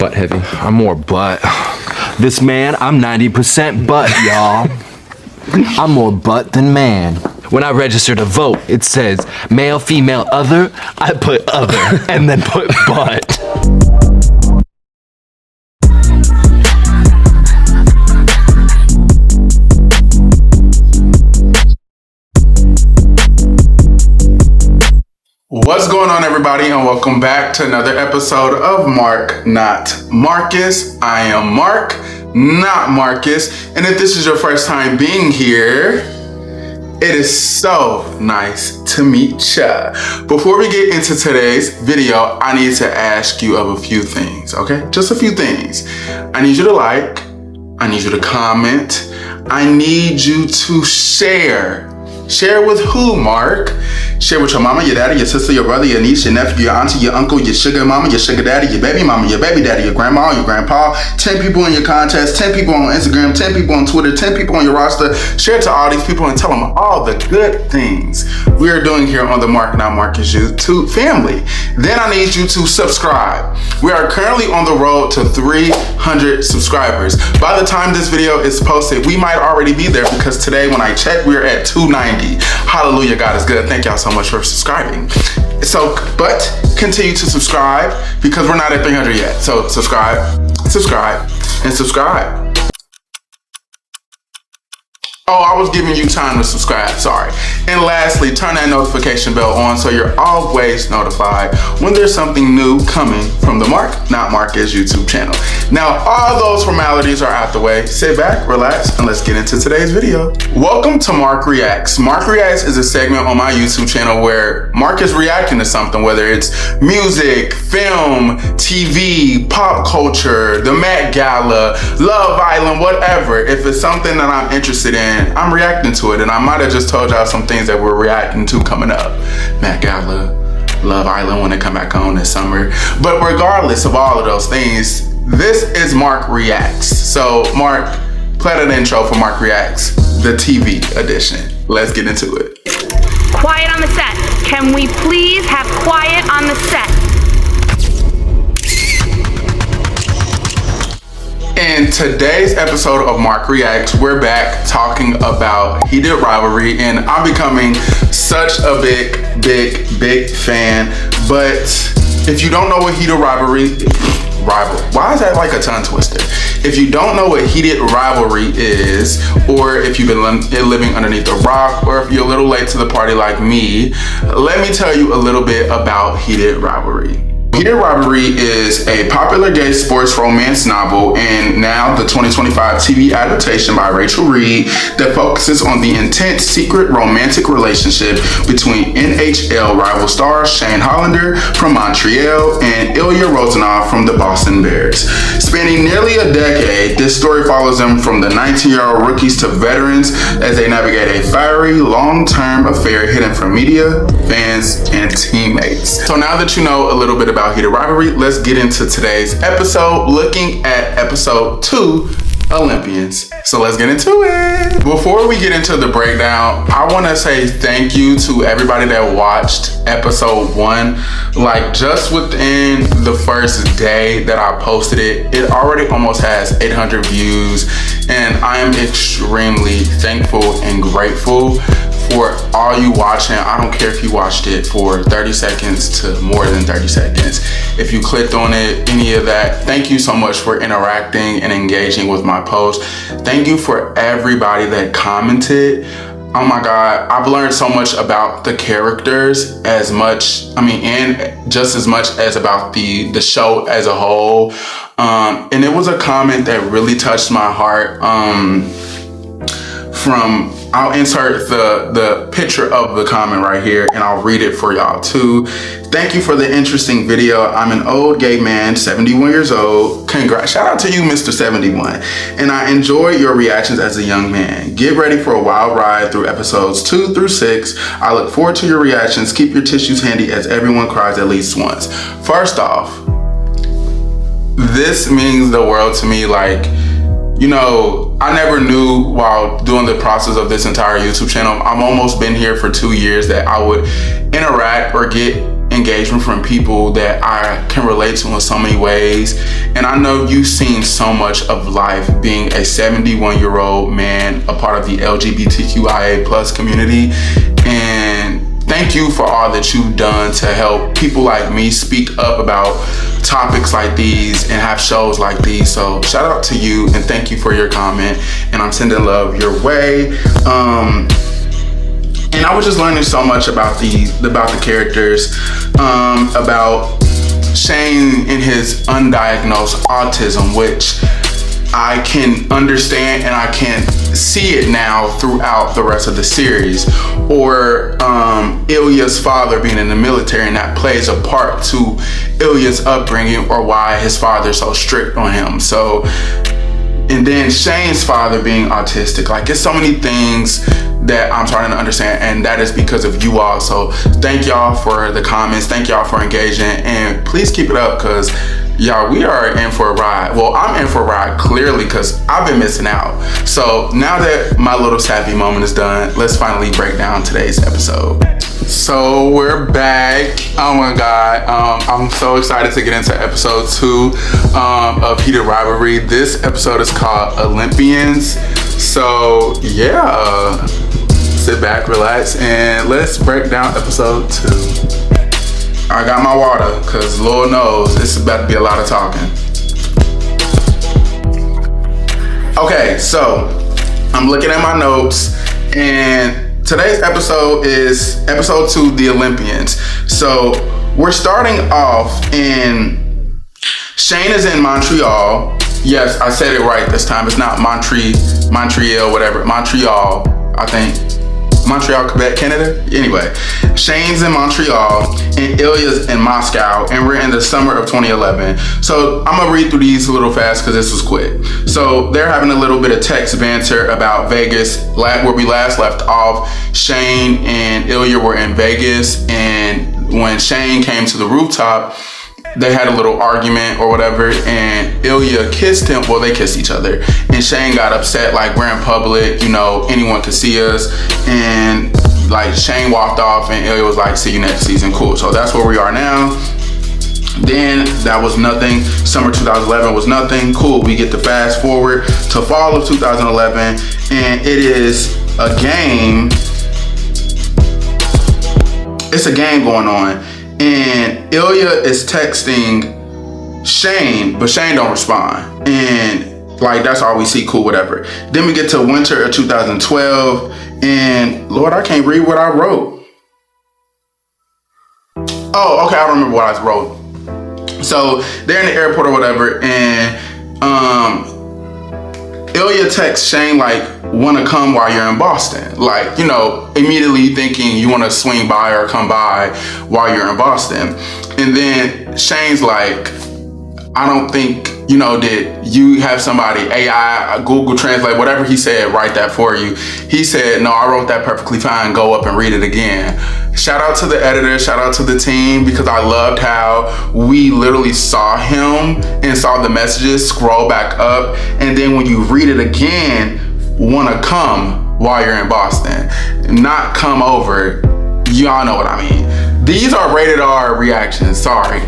Butt heavy. I'm more butt. This man, I'm 90% butt, y'all. I'm more butt than man. When I register to vote, it says male, female, other. I put other and then put butt. What's going on, everybody, and welcome back to another episode of Mark Not Marcus. I am Mark, not Marcus, and if this is your first time being here, it is so nice to meet ya. Before we get into today's video, I need to ask you of a few things, okay? Just a few things. I need you to like, I need you to comment, I need you to share. Share with who, Mark? Share with your mama, your daddy, your sister, your brother, your niece, your nephew, your auntie, your uncle, your sugar mama, your sugar daddy, your baby mama, your baby daddy, your grandma, your grandpa, 10 people in your contest, 10 people on Instagram, 10 people on Twitter, 10 people on your roster. Share it to all these people and tell them all the good things we are doing here on the Mark Not Marcus YouTube family. Then I need you to subscribe. We are currently on the road to 300 subscribers. By the time this video is posted, we might already be there because today when I checked, we're at 290. Hallelujah, God is good. Thank y'all so much for subscribing. But continue to subscribe because we're not at 300 yet. So subscribe, and subscribe. Oh, I was giving you time to subscribe, sorry. And lastly, turn that notification bell on so you're always notified when there's something new coming from the Mark Not Marcus YouTube channel. Now, all those formalities are out the way. Sit back, relax, and let's get into today's video. Welcome to Mark Reacts. Mark Reacts is a segment on my YouTube channel where Mark is reacting to something, whether it's music, film, TV, pop culture, the Met Gala, Love Island, whatever. If it's something that I'm interested in, I'm reacting to it, and I might have just told y'all some things that we're reacting to coming up. Met Gala, Love Island when they come back on this summer. But regardless of all of those things, this is Mark Reacts. So Mark, play that intro for Mark Reacts, the TV edition. Let's get into it. Quiet on the set. Can we please have quiet on the set? In today's episode of Mark Reacts, we're back talking about Heated Rivalry, and I'm becoming such a big fan. But if you don't know what Heated Rivalry, why is that like a tongue twister? If you don't know what Heated Rivalry is, or if you've been living underneath a rock, or if you're a little late to the party like me, let me tell you a little bit about Heated Rivalry. Heated Rivalry is a popular gay sports romance novel and now the 2025 TV adaptation by Rachel Reed that focuses on the intense secret romantic relationship between NHL rival stars Shane Hollander from Montreal and Ilya Rozanov from the Boston Bears. Spanning nearly a decade, this story follows them from the 19-year-old rookies to veterans as they navigate a fiery, long-term affair hidden from media, fans, and teammates. So now that you know a little bit about Heated Rivalry, let's get into today's episode, looking at episode 2, Olympians. So let's get into it. Before we get into the breakdown, I want to say thank you to everybody that watched episode 1. Like, just within the first day that I posted it, it already almost has 800 views, and I am extremely thankful and grateful for all you watching. I don't care if you watched it for 30 seconds to more than 30 seconds. If you clicked on it, any of that, thank you so much for interacting and engaging with my post. Thank you for everybody that commented. Oh my God, I've learned so much about the characters and just as much as about the show as a whole. And it was a comment that really touched my heart. I'll insert the picture of the comment right here and I'll read it for y'all too. Thank you for the interesting video. I'm an old gay man, 71 years old. Congrats, shout out to you, Mr. 71. And I enjoy your reactions as a young man. Get ready for a wild ride through episodes 2 through 6. I look forward to your reactions. Keep your tissues handy as everyone cries at least once. First off, this means the world to me. Like, you know, I never knew while doing the process of this entire YouTube channel, I've almost been here for 2 years, that I would interact or get engagement from people that I can relate to in so many ways. And I know you've seen so much of life being a 71-year-old man, a part of the LGBTQIA plus community. And thank you for all that you've done to help people like me speak up about topics like these and have shows like these. So shout out to you and thank you for your comment. And I'm sending love your way. And I was just learning so much about the characters, about Shane and his undiagnosed autism, which I can understand and I can see it now throughout the rest of the series. Or Ilya's father being in the military, and that plays a part to Ilya's upbringing or why his father's so strict on him. So, and then Shane's father being autistic. Like, it's so many things that I'm starting to understand, and that is because of you all. So thank y'all for the comments, thank y'all for engaging, and please keep it up, because y'all, we are in for a ride. Well, I'm in for a ride clearly because I've been missing out. So now that my little sappy moment is done, let's finally break down today's episode. So we're back. Oh my God. I'm so excited to get into episode 2 of Heated Rivalry. This episode is called Olympians. So yeah, sit back, relax, and let's break down episode 2. I got my water, because Lord knows this is about to be a lot of talking. Okay, so I'm looking at my notes, and today's episode is episode 2, The Olympians. So we're starting off in, Shane is in Montreal. Yes, I said it right this time. It's not Montreal, whatever. Montreal, I think. Montreal, Quebec, Canada. Anyway, Shane's in Montreal and Ilya's in Moscow, and we're in the summer of 2011. So I'm gonna read through these a little fast because this was quick. So they're having a little bit of text banter about Vegas, where we last left off. Shane and Ilya were in Vegas, and when Shane came to the rooftop, they had a little argument or whatever, and Ilya kissed him. Well, they kissed each other, and Shane got upset, like, we're in public, you know, anyone could see us. And like, Shane walked off, and Ilya was like, see you next season, cool. So that's where we are now. Then that was nothing. Summer 2011 was nothing. Cool. We get to fast forward to fall of 2011, and it is a game. It's a game going on. And Ilya is texting Shane, but Shane don't respond. And like, that's all we see, cool, whatever. Then we get to winter of 2012, and Lord, I can't read what I wrote. Oh, okay, I remember what I wrote. So they're in the airport or whatever, and Ilya texts Shane like, wanna come while you're in Boston? Like, you know, immediately thinking you wanna swing by or come by while you're in Boston. And then Shane's like, I don't think, you know, did you have somebody, AI, Google Translate, whatever he said, write that for you? He said, no, I wrote that perfectly fine, go up and read it again. Shout out to the editor, shout out to the team, because I loved how we literally saw him and saw the messages scroll back up, and then when you read it again, wanna come while you're in Boston, not come over. Y'all know what I mean. These are rated R reactions, sorry.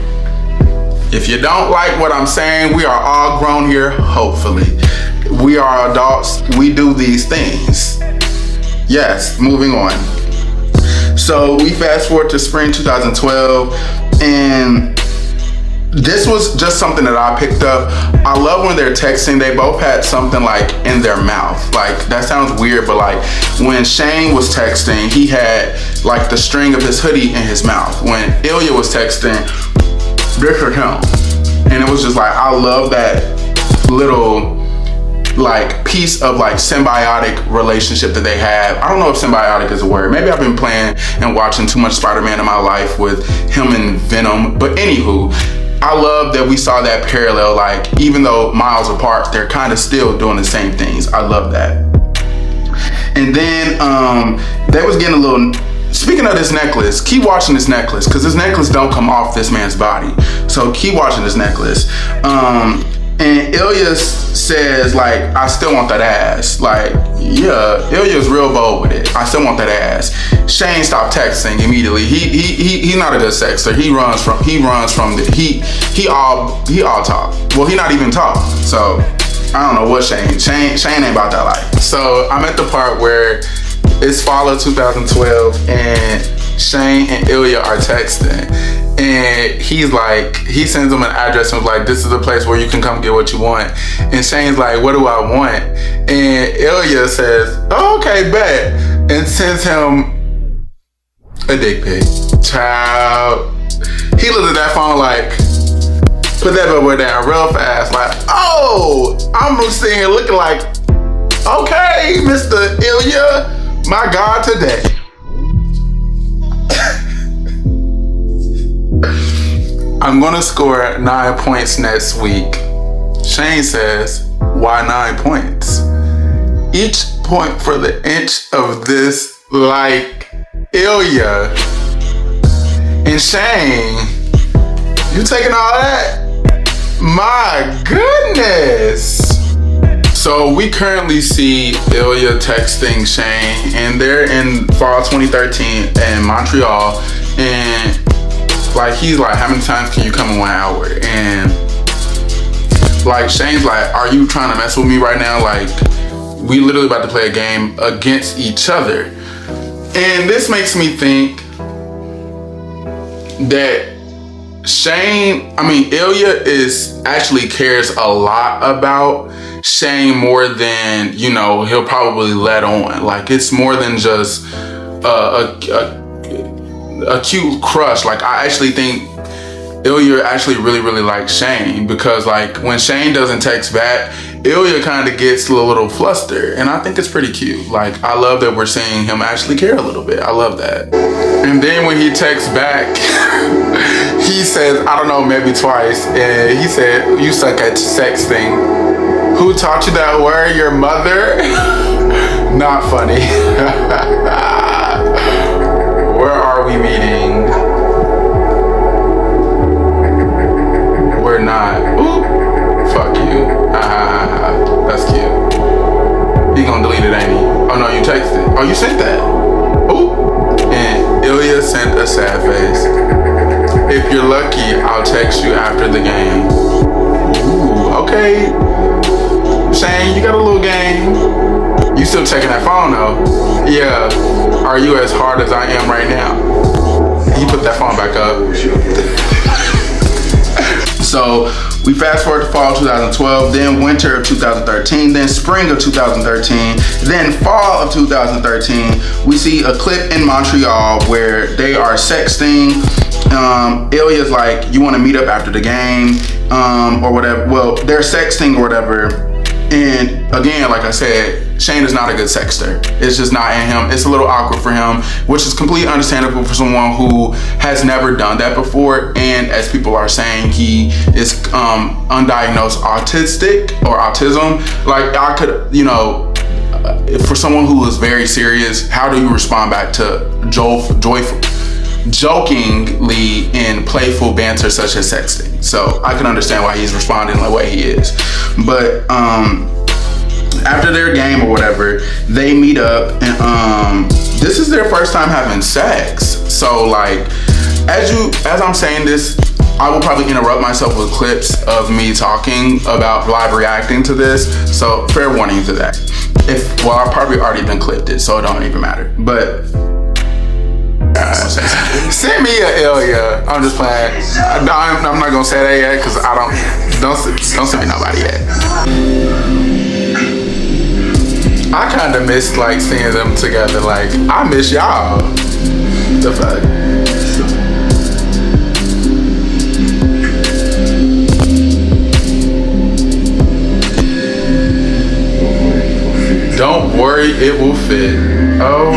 If you don't like what I'm saying, we are all grown here, hopefully. We are adults, we do these things. Yes, moving on. So we fast forward to spring 2012, and this was just something that I picked up. I love when they're texting, they both had something like in their mouth. Like, that sounds weird, but like when Shane was texting, he had like the string of his hoodie in his mouth. When Ilya was texting, this was him. And it was just like, I love that little like piece of like symbiotic relationship that they have. I don't know if symbiotic is a word. Maybe I've been playing and watching too much Spider-Man in my life with him and Venom. But anywho, I love that we saw that parallel. Like, even though miles apart, they're kind of still doing the same things. I love that. And then they was getting a little, speaking of this necklace, keep watching this necklace, because this necklace don't come off this man's body. So keep watching this necklace. And Ilya says, like, I still want that ass. Like, yeah, Ilya's real bold with it. I still want that ass. Shane stopped texting immediately. He's not a good sexter. He runs from the he all talk. Well, he not even talk. So I don't know what Shane ain't about that life. So I'm at the part where it's fall of 2012 and Shane and Ilya are texting. And he sends him an address and was like, this is the place where you can come get what you want. And Shane's like, what do I want? And Ilya says, oh, okay, bet. And sends him a dick pic. Child. He looked at that phone like, put that bubble down real fast. Like, oh, I'm sitting here looking like, okay, Mr. Ilya, my God, today. I'm gonna score 9 points next week. Shane says, why 9 points? Each point for the inch of this, like, Ilya. And Shane, you taking all that? My goodness. So we currently see Ilya texting Shane, and they're in fall 2013 in Montreal, and like, he's like, how many times can you come in 1 hour? And like, Shane's like, are you trying to mess with me right now? Like, we literally about to play a game against each other. And this makes me think that Ilya actually cares a lot about Shane more than, you know, he'll probably let on. Like, it's more than just a cute crush. Like, I actually think Ilya actually really likes Shane, because like, when Shane doesn't text back, Ilya kind of gets a little flustered, and I think it's pretty cute. Like, I love that we're seeing him actually care a little bit. I love that. And then when he texts back, he says, I don't know, maybe twice, and he said, you suck at sexting. Who taught you that word? Your mother? Not funny. Where are we meeting? We're not. Ooh, fuck you. That's cute. He gonna delete it, ain't he? Oh no, you texted. Oh, you sent that. Ooh. And Ilya sent a sad face. If you're lucky, I'll text you after the game. Ooh, okay. Shane, you got a little game. You still checking that phone though? Yeah. Are you as hard as I am right now? He put that phone back up. So we fast forward to fall 2012, then winter of 2013, then spring of 2013, then fall of 2013. We see a clip in Montreal where they are sexting. Ilya's like, you want to meet up after the game, or whatever. Well, they're sexting or whatever. And again, like I said, Shane is not a good sexter. It's just not in him. It's a little awkward for him, which is completely understandable for someone who has never done that before. And as people are saying, he is undiagnosed autistic or autism. Like, I could, you know, for someone who is very serious, how do you respond back to jokingly in playful banter such as sexting? So I can understand why he's responding the way he is. But after their game or whatever, they meet up, and this is their first time having sex. So like, as I'm saying this, I will probably interrupt myself with clips of me talking about live reacting to this. So fair warning to that. I've probably already been clipped it, so it don't even matter. But send me a Ilya. I'm just playing. I'm not gonna say that yet, because don't send me nobody yet. I kind of miss like seeing them together. Like, I miss y'all. The fuck. Don't worry, it will fit. Oh.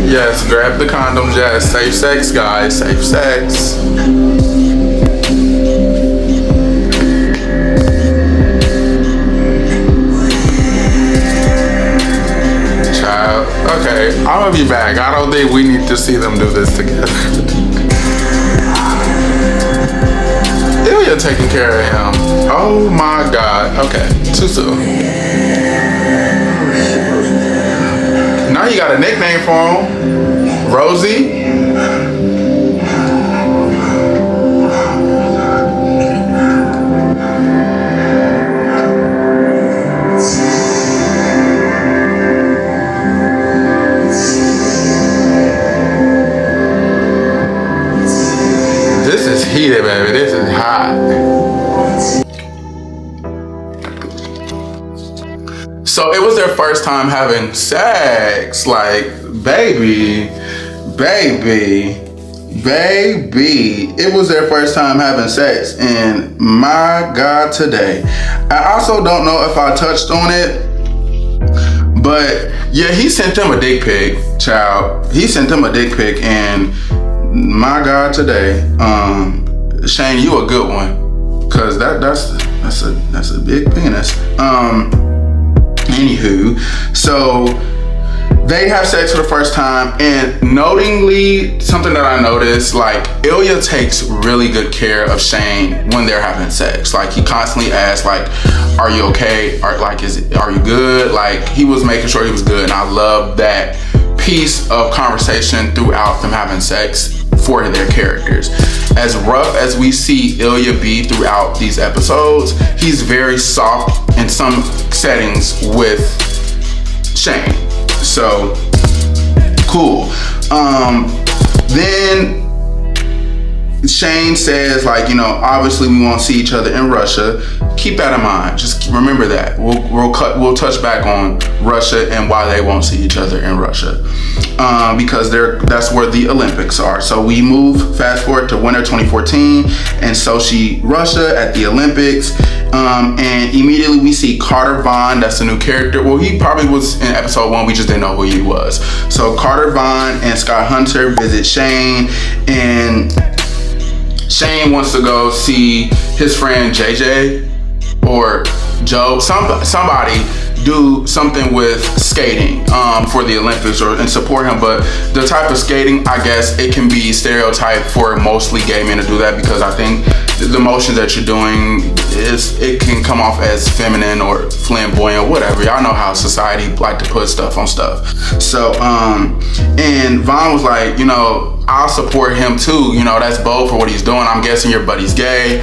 Yes, grab the condom, yes. Safe sex, guys. Safe sex. Okay, I'm gonna be back. I don't think we need to see them do this together. Ilya taking care of him. Oh my God. Okay, too soon. Now you got a nickname for him, Rosie. This is heated, baby. This is hot. So it was their first time having sex. Like, baby. It was their first time having sex. And my God, today. I also don't know if I touched on it, but yeah, he sent them a dick pic, child. He sent them a dick pic, and my God, today, Shane, you a good one, cause that's a big penis. Anywho, so they have sex for the first time, and notingly, something that I noticed, like Ilya takes really good care of Shane when they're having sex. Like he constantly asks, like, "Are you okay? Are you good?" Like he was making sure he was good, and I love that piece of conversation throughout them having sex for their characters. As rough as we see Ilya be throughout these episodes, he's very soft in some settings with Shane. So cool. Then Shane says, like, you know, obviously we won't see each other in Russia. Keep that in mind. Just remember that. We'll touch back on Russia and why they won't see each other in Russia, because that's where the Olympics are. So we fast forward to winter 2014 in Sochi, Russia, at the Olympics. And immediately we see Carter Vaughn. That's the new character. Well, he probably was in episode 1. We just didn't know who he was. So Carter Vaughn and Scott Hunter visit Shane, and Shane wants to go see his friend JJ or Joe, somebody do something with skating for the Olympics and support him. But the type of skating, I guess it can be stereotyped for mostly gay men to do that, because I think the motions that you're doing it can come off as feminine or flamboyant, whatever. Y'all know how society like to put stuff on stuff. So and Vaughn was like, you know, I'll support him too. You know, that's bold for what he's doing. I'm guessing your buddy's gay.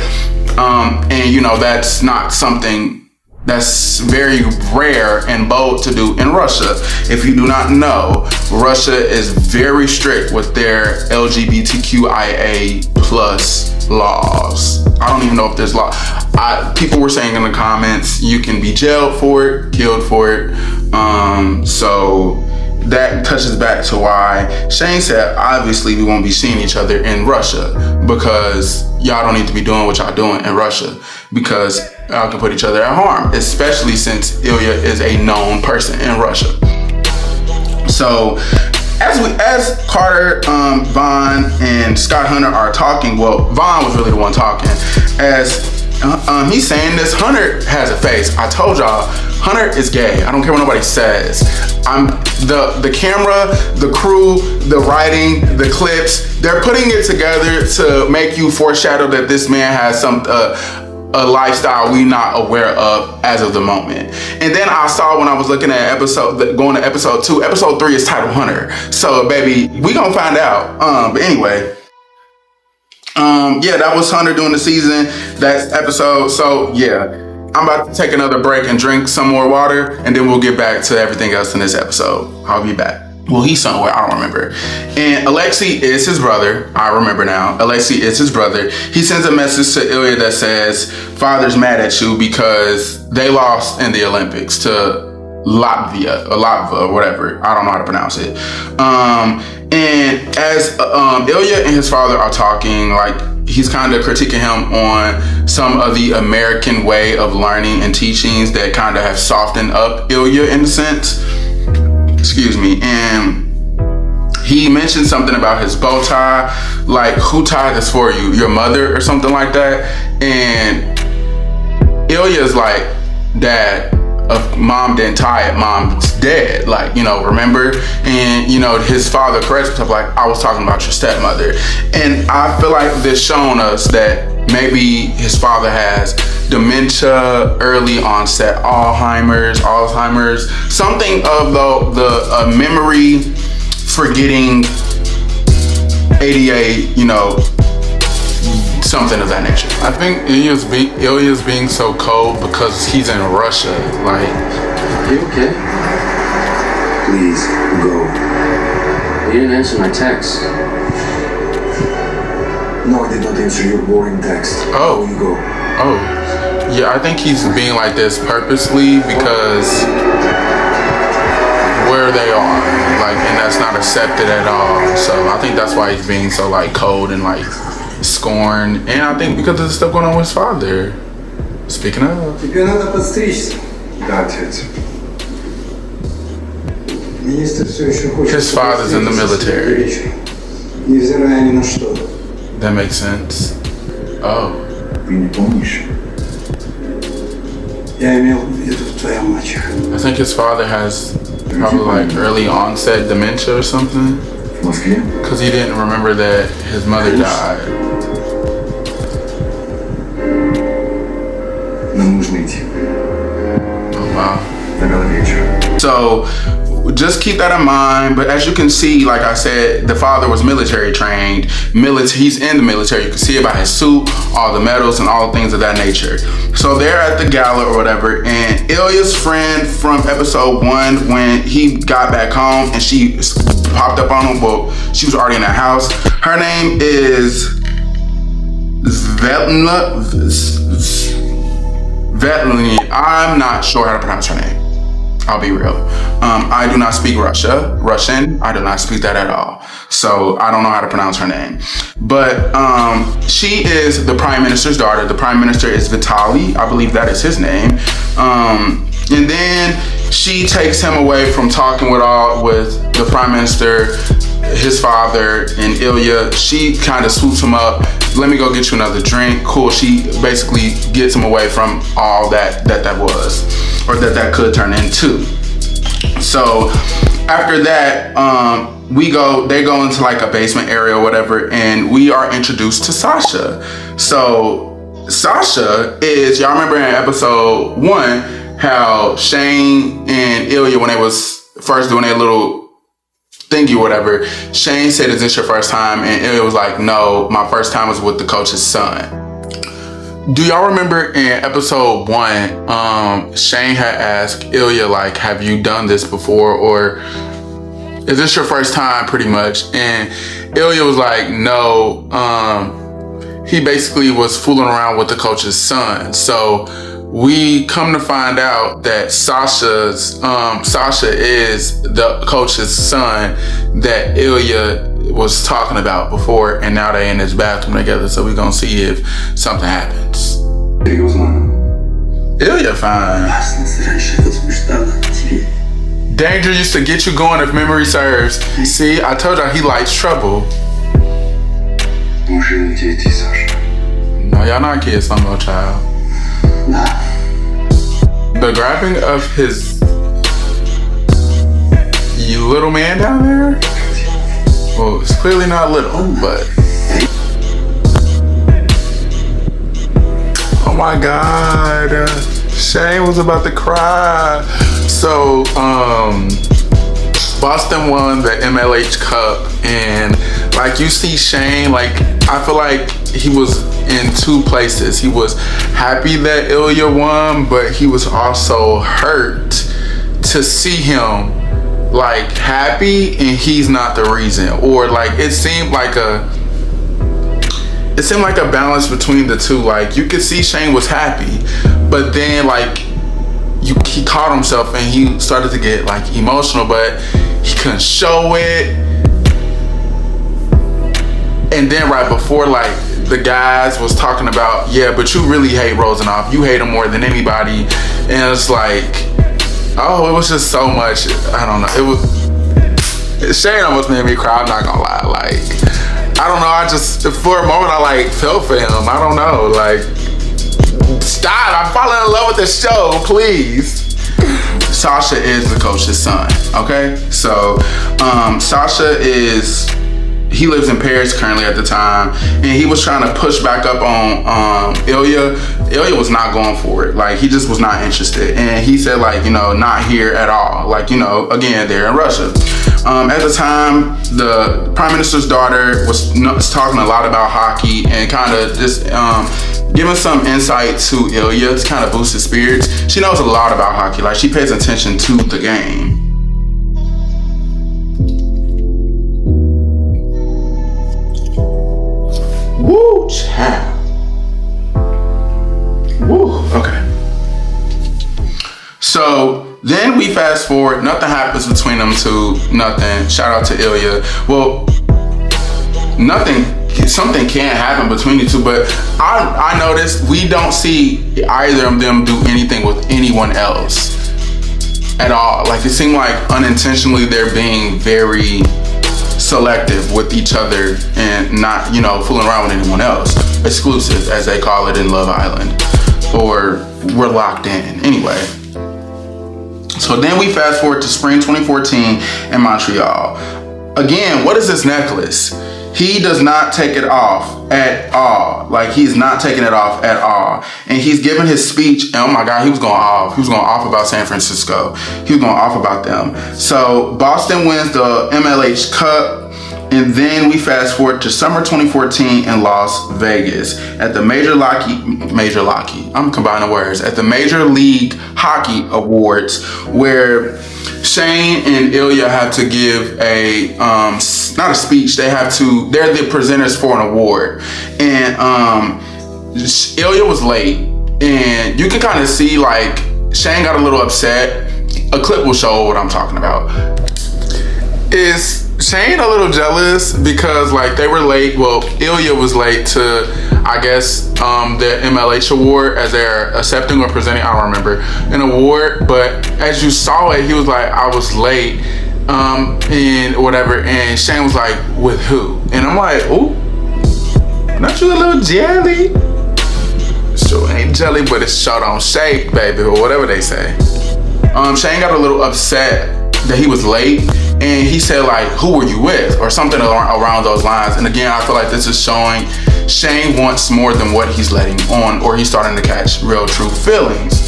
And you know, that's not something that's very rare and bold to do in Russia. If you do not know, Russia is very strict with their LGBTQIA plus laws. I don't even know if there's law. People were saying in the comments, you can be jailed for it, killed for it. So that touches back to why Shane said, obviously we won't be seeing each other in Russia, because y'all don't need to be doing what y'all doing in Russia, because y'all can put each other at harm, especially since Ilya is a known person in Russia. So as Carter, Vaughn, and Scott Hunter are talking, well, Vaughn was really the one talking, as he's saying this, Hunter has a face. I told y'all, Hunter is gay. I don't care what nobody says. The camera, the crew, the writing, the clips, they're putting it together to make you foreshadow that this man has a lifestyle we not aware of as of the moment. And then I saw, when I was looking at going to episode 2, episode 3 is titled Hunter. So baby, we gonna find out. But anyway, yeah, that was Hunter doing the season. That's episode. So yeah, I'm about to take another break and drink some more water, and then we'll get back to everything else in this episode. I'll be back. Well, he's somewhere, I don't remember. And Alexei is his brother. I remember now. Alexei is his brother. He sends a message to Ilya that says, "Father's mad at you because they lost in the Olympics to Latvia or whatever. I don't know how to pronounce it." And as Ilya and his father are talking, like, he's kind of critiquing him on some of the American way of learning and teachings that kind of have softened up Ilya in a sense. Excuse me. And he mentioned something about his bow tie, like, who tied this for you? Your mother or something like that? And Ilya's like, Dad, mom didn't tie it, mom's dead, like, you know, remember? And, you know, his father corrects himself, like, I was talking about your stepmother. And I feel like this showing us that maybe his father has dementia, early onset Alzheimer's, something of the memory forgetting, ADA, you know, something of that nature. I think Ilya's being so cold because he's in Russia. Like, You okay? Please, go. You didn't answer my text. No, I did not answer your boring text. Oh. You go. Oh, yeah, I think he's being like this purposely because where they are, like, and that's not accepted at all. So I think that's why he's being so, like, cold and, like, scorned. And I think because of the stuff going on with his father. Speaking of. Тебе надо подстричься. Да, отец. Министр все еще хочет. His father's in the military. Невзирая ни на что. That makes sense. Oh. Ты не помнишь? Я имел в виду твоя мачеха. I think his father has probably like early onset dementia or something. В Москве? Because he didn't remember that his mother died. Нам нужно идти. Oh wow. До вечера. So just keep that in mind. But as you can see, like I said, the father was military trained. He's in the military. You can see it by his suit, all the medals and all things of that nature. So they're at the gala or whatever, and Ilya's friend from episode 1, when he got back home and she popped up on him, well, she was already in that house. Her name is Svetlana. I'm not sure how to pronounce her name. I'll be real. I do not speak Russian. I do not speak that at all. So I don't know how to pronounce her name. But she is the prime minister's daughter. The prime minister is Vitaly. I believe that is his name. And then she takes him away from talking with the prime minister, his father, and Ilya. She kind of swoops him up. Let me go get you another drink. Cool. She basically gets him away from all that was, or that could turn into. So after that, they go into like a basement area or whatever, and we are introduced to Sasha. So Sasha is, y'all remember in episode 1 how Shane and Ilya, when they was first doing their little thingy or whatever, Shane said, is this your first time? And Ilya was like, no, my first time was with the coach's son. Do y'all remember in episode 1, Shane had asked Ilya, like, have you done this before, or is this your first time, pretty much? And Ilya was like, no. He basically was fooling around with the coach's son. So we come to find out that Sasha is the coach's son that Ilya was talking about before, and now they in this bathroom together. So we're gonna see if something happens. Ilya fine. Danger used to get you going if memory serves. See, I told y'all he likes trouble. No, y'all not kids, I'm no child. The grabbing of his little man down there? Well, it's clearly not little, but... Oh my God. Shane was about to cry. So, Boston won the MLH Cup, and like you see Shane, like I feel like he was in two places. He was happy that Ilya won, but he was also hurt to see him like happy and he's not the reason. Or like it seemed like a balance between the two. Like you could see Shane was happy, but then like he caught himself and he started to get like emotional, but he couldn't show it. And then right before, like the guys was talking about, yeah, but you really hate Rozanov. You hate him more than anybody. And it's like, oh, it was just so much. I don't know. Shane almost made me cry. I'm not gonna lie. Like, I don't know. I just, for a moment, I like felt for him. I don't know. Like, stop. I'm falling in love with the show. Please. Sasha is the coach's son. Okay, so Sasha he lives in Paris currently at the time, and he was trying to push back up on Ilya. Ilya was not going for it. Like, he just was not interested, and he said, like, not here at all. Like, again, they're in Russia. At the time, the prime minister's daughter was talking a lot about hockey and kind of just giving some insight to Ilya to kind of boost his spirits. She knows a lot about hockey. Like, she pays attention to the game. Woo, child. Woo, okay. So then we fast forward. Nothing happens between them two. Nothing. Shout out to Ilya. Well, something can happen between the two, but I noticed we don't see either of them do anything with anyone else at all. Like, it seemed like unintentionally they're being very selective with each other and not, fooling around with anyone else. Exclusive, as they call it in Love Island, or we're locked in. Anyway, so then we fast forward to spring 2014 in Montreal. Again, what is this necklace? He does not take it off at all. Like, he's not taking it off at all. And he's giving his speech, and oh my God, he was going off. He was going off about San Francisco. He was going off about them. So Boston wins the MLH Cup. And then we fast forward to summer 2014 in Las Vegas at the at the Major League Hockey Awards, where Shane and Ilya have to give not a speech. They're the presenters for an award. And Ilya was late, and you can kind of see, like, Shane got a little upset. A clip will show what I'm talking about. Is Shane a little jealous because, like, they were late? Well, Ilya was late to, I guess, the MLH award, as they're accepting or presenting, I don't remember, an award. But as you saw it, he was like, I was late, and whatever. And Shane was like, with who? And I'm like, ooh, not you a little jelly? Sure ain't jelly, but it's short on shake, baby, or whatever they say. Shane got a little upset that he was late, and he said, like, who were you with, or something around those lines. And again, I feel like this is showing Shane wants more than what he's letting on, or he's starting to catch real true feelings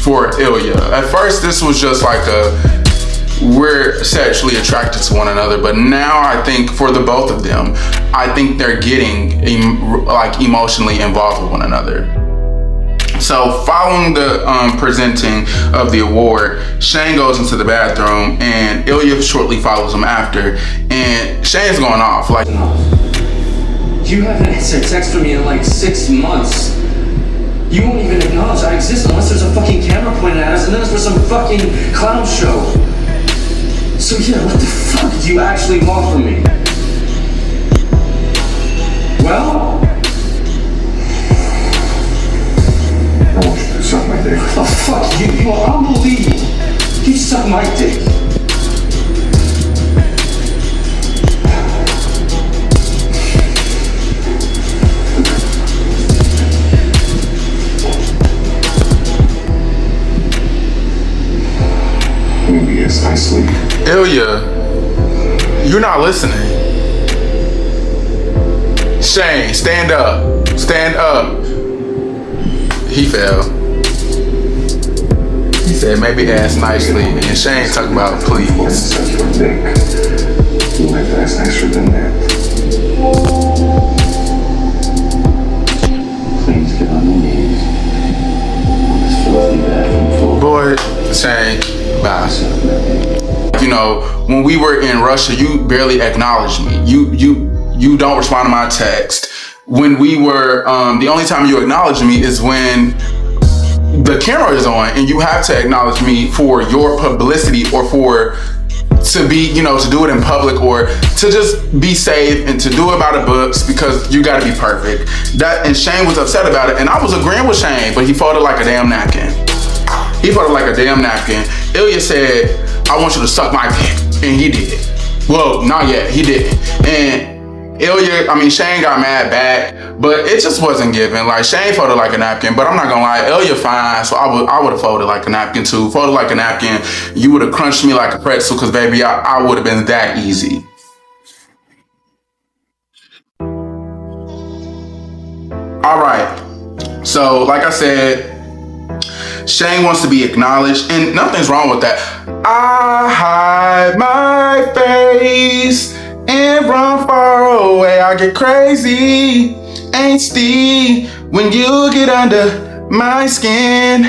for Ilya. At first, this was just like we're sexually attracted to one another, but now I think for the both of them, I think they're getting emotionally involved with one another. So following the presenting of the award, Shane goes into the bathroom, and Ilya shortly follows him after, and Shane's going off like, You haven't answered text from me in like 6 months. You won't even acknowledge I exist unless there's a fucking camera pointed at us, and then it's for some fucking clown show. So yeah, what the fuck do you actually want from me? Well, I want you to suck my dick. oh fuck you, you are unbelievable. You suck my dick. Maybe yes, I sleep. Ilya, you're not listening. Shane, stand up. Stand up. He fell. He said, maybe ask nicely. And Shane talking about please. Suck your dick. You like to ask nicer than that. Please get on your knees. This filthy bathroom floor. Boy, Shane, bye. You know, when we were in Russia, you barely acknowledged me. You don't respond to my text. When we were, the only time you acknowledge me is when the camera is on, and you have to acknowledge me for your publicity, or to be, to do it in public, or to just be safe and to do it by the books, because you got to be perfect. And Shane was upset about it, and I was agreeing with Shane, but he folded like a damn napkin. Ilya said, I want you to suck my dick, and he did. Well, not yet, he didn't. And Shane got mad back, but it just wasn't given. Like, Shane folded like a napkin, but I'm not gonna lie, Ilya fine, so I would have folded like a napkin too. Folded like a napkin, you would have crunched me like a pretzel, because baby, I would have been that easy. All right, so like I said, Shane wants to be acknowledged, and nothing's wrong with that. I hide my face and run far away. I get crazy, angsty when you get under my skin.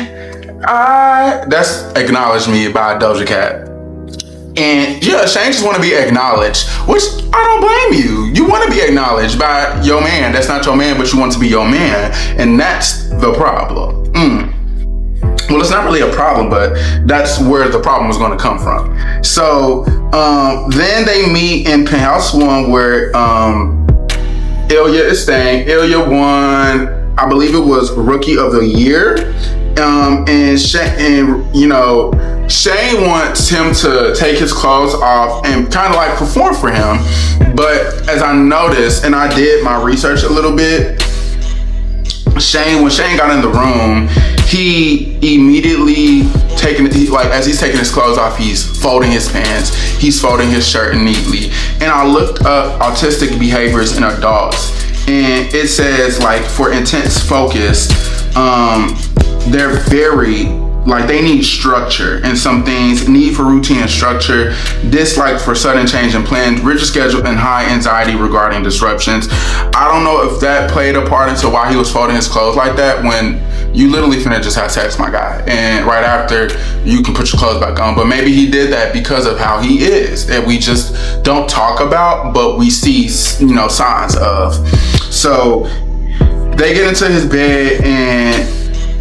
That's Acknowledge Me by Doja Cat. And yeah, Shane just want to be acknowledged, which I don't blame you. You want to be acknowledged by your man. That's not your man, but you want to be your man, and that's the problem. Well, it's not really a problem, but that's where the problem was going to come from. So then they meet in Penthouse 1, where Ilya is staying. Ilya won, I believe it was Rookie of the Year. And Shane wants him to take his clothes off and kind of like perform for him. But as I noticed, and I did my research a little bit, when Shane got in the room, he immediately as he's taking his clothes off, he's folding his pants, he's folding his shirt neatly. And I looked up autistic behaviors in adults, and it says, like, for intense focus, they're very, like, they need structure, and some things need for routine and structure, dislike for sudden change in plans, rigid schedule, and high anxiety regarding disruptions. I don't know if that played a part into why he was folding his clothes like that, when you literally finna just have sex, my guy, and right after you can put your clothes back on. But maybe he did that because of how he is, that we just don't talk about, but we see, signs of. So they get into his bed, and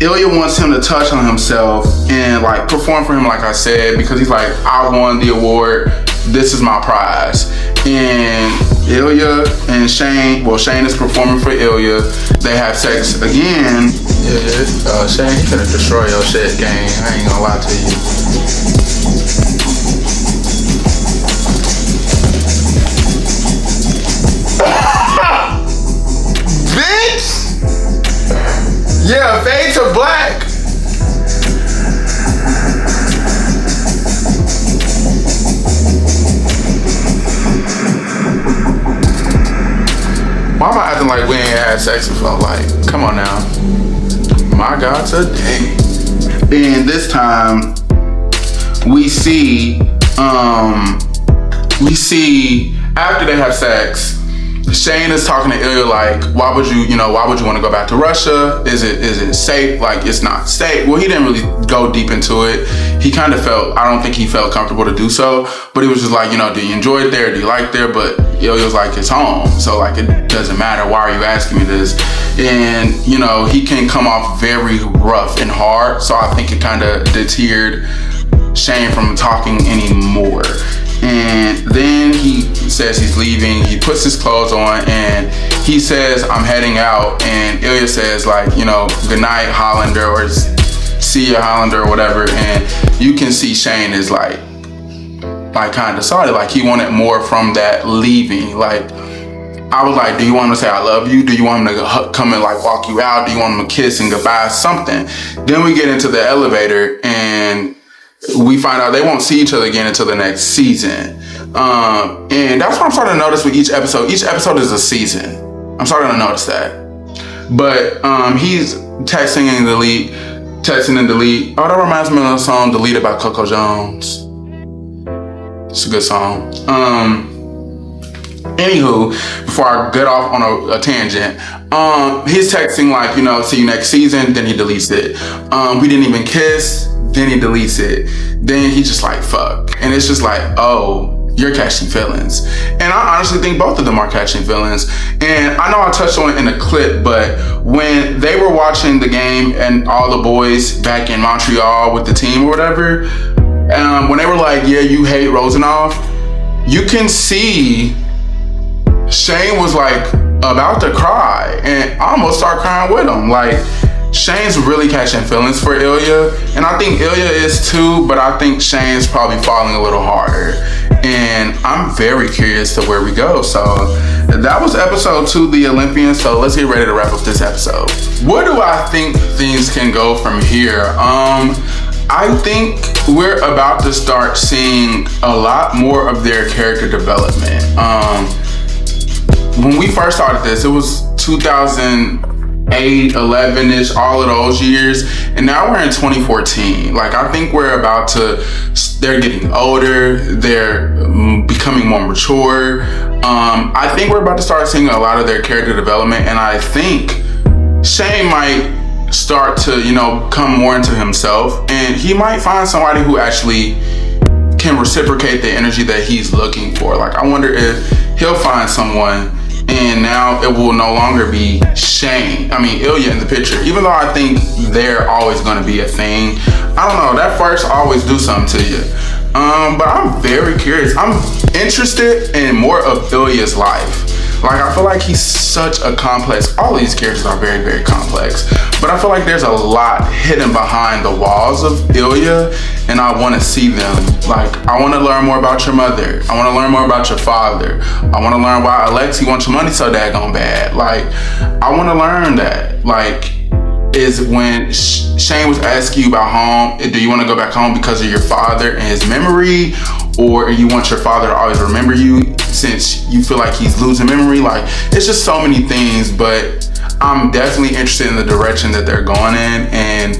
Ilya wants him to touch on himself and like perform for him, like I said, because he's like, I won the award, this is my prize. And Ilya and Shane is performing for Ilya. They have sex again. Yeah, Shane, he's gonna destroy your shit, gang. I ain't gonna lie to you. Bitch! Yeah, fade to black. Why am I acting like we ain't had sex before? Like, come on now. My God, today. And this time, we see after they have sex, Shane is talking to Ilya like, why would you want to go back to Russia? Is it safe? Like, it's not safe. Well, he didn't really go deep into it. He kind of I don't think he felt comfortable to do so, but he was just like, do you enjoy it there? Do you like there? But Ilya was like, it's home. So like, it doesn't matter. Why are you asking me this? And, he can come off very rough and hard. So I think it kind of deterred Shane from talking anymore. And then he says he's leaving. He puts his clothes on and he says, I'm heading out. And Ilya says, like, good night, Hollander, or see ya, Hollander, or whatever. And you can see Shane is like kind of sorry. Like, he wanted more from that leaving. Like, I was like, do you want him to say I love you? Do you want him to come and like walk you out? Do you want him to kiss and goodbye? Something. Then we get into the elevator and we find out they won't see each other again until the next season. And that's what I'm starting to notice with each episode. Each episode is a season. I'm starting to notice that. But he's texting and delete. Oh, that reminds me of the song Deleted by Coco Jones. It's a good song. Anywho, before I get off on a tangent, he's texting like, see you next season, then he deletes it. We didn't even kiss, then he deletes it. Then he's just like, fuck. And it's just like, oh, you're catching feelings. And I honestly think both of them are catching feelings. And I know I touched on it in a clip, but when they were watching the game and all the boys back in Montreal with the team or whatever, when they were like, yeah, you hate Rozanov, you can see Shane was like about to cry and I almost start crying with him. Like, Shane's really catching feelings for Ilya, and I think Ilya is too, but I think Shane's probably falling a little harder. and I'm very curious to where we go. So that was episode 2, the Olympians. So let's get ready to wrap up this episode. Where do I think things can go from here? I think we're about to start seeing a lot more of their character development. When we first started this, it was 2008, 11-ish, all of those years, and now we're in 2014. Like, I think we're about to, they're getting older, they're becoming more mature. I think we're about to start seeing a lot of their character development, and I think Shane might start to, come more into himself, and he might find somebody who actually can reciprocate the energy that he's looking for. Like, I wonder if he'll find someone and now it will no longer be Ilya in the picture, even though I think they're always going to be a thing. I don't know, that first always do something to you. But I'm very curious. I'm interested in more of Ilya's life. Like, I feel like he's such a complex, all these characters are very, very complex, but I feel like there's a lot hidden behind the walls of Ilya, and I want to see them. Like, I want to learn more about your mother. I want to learn more about your father. I want to learn why Alexei wants your money so daggone bad. Like, I want to learn that. Like, is when Shane was asking you about home, do you want to go back home because of your father and his memory, or you want your father to always remember you since you feel like he's losing memory? Like, it's just so many things, but I'm definitely interested in the direction that they're going in. And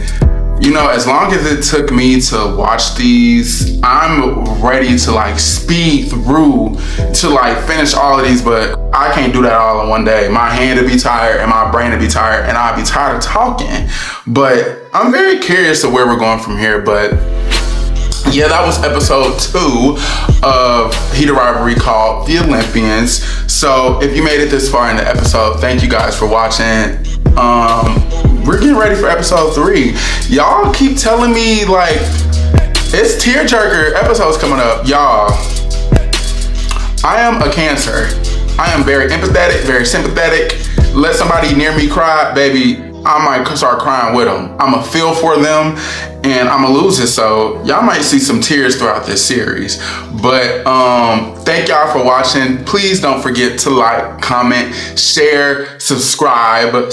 as long as it took me to watch these, I'm ready to speed through to finish all of these, but I can't do that all in one day. My hand to be tired and my brain to be tired, and I'll be tired of talking. But I'm very curious to where we're going from here. But yeah, that was episode 2 of Heated Rivalry called The Olympians. So if you made it this far in the episode, thank you guys for watching. We're getting ready for episode 3. Y'all keep telling me it's tearjerker episodes coming up. Y'all, I am a Cancer. I am very empathetic, very sympathetic. Let somebody near me cry, baby, I might start crying with them. I'ma feel for them and I'ma lose it. So y'all might see some tears throughout this series. But thank y'all for watching. Please don't forget to like, comment, share, subscribe, and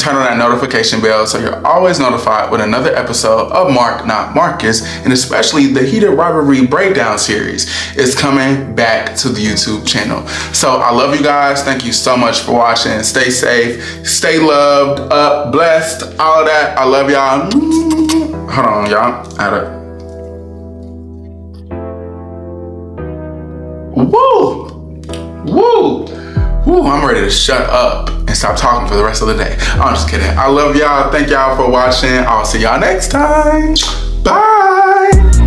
turn on that notification bell so you're always notified when another episode of Mark Not Marcus, and especially the Heated Rivalry breakdown series, is coming back to the YouTube channel. So I love you guys. Thank you so much for watching. Stay safe, stay loved, up, blessed, all of that. I love y'all. Hold on, y'all. Woo, I'm ready to shut up and stop talking for the rest of the day. I'm just kidding. I love y'all. Thank y'all for watching. I'll see y'all next time. Bye.